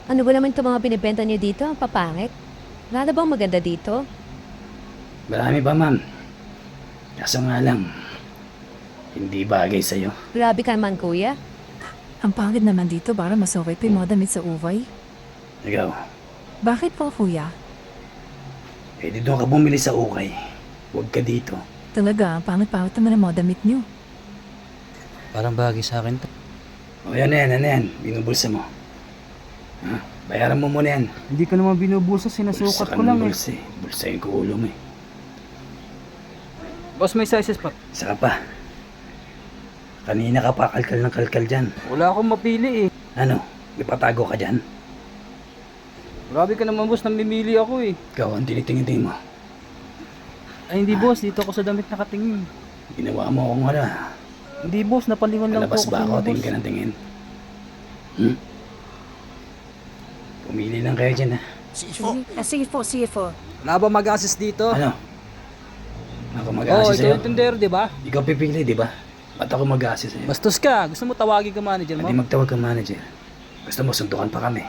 Ano ba naman itong mga binibenta niyo dito? Ang papangit. Wala na bang maganda dito? Marami pa, ma'am. Kaso nga lang, hindi bagay sa'yo. Grabe ka naman, kuya. Ang pangit naman dito para mas okay pa yung mga damit sa Uvay. Ikaw, Bakit po, kuya? di doon ka bumili sa ukay. Huwag ka dito. Talaga, ang pangit-pangit naman ang mga damit nyo. Parang bagay sa akin to. O yan na yan, ano yan? Binubulsa mo. Ha? Bayaran mo muna yan. Hindi ko naman binubulsa, sinasukat ko lang eh. Bulsa eh. Bulsayin ko ulo mo eh. Boss, may sizes pa. Saka pa. Kanina ka pa kalkal ng kalkal dyan. Wala akong mapili eh. Ano? Ipatago ka dyan? Grabe ka naman boss, namimili ako eh. Ikaw ang tinitingin mo. Ay hindi boss, dito ako sa damit nakatingin. Ginawa mo akong wala. Hindi boss, napalingon lang po Palabas ako ba sa ako? inyo, Tingin boss. ka ng tingin. Pumili lang kayo dyan ha. Sige po. Wala ba mag-assist dito? Ano? Ako Oo, mag-assist ikaw sa'yo. yung tindero, di ba? Ikaw pipili, di ba? Ba't ako mag-assist sa'yo? Bastos ka, gusto mo tawagin ka manager mo? Hindi magtawag ka manager. Gusto mo suntukan pa kami.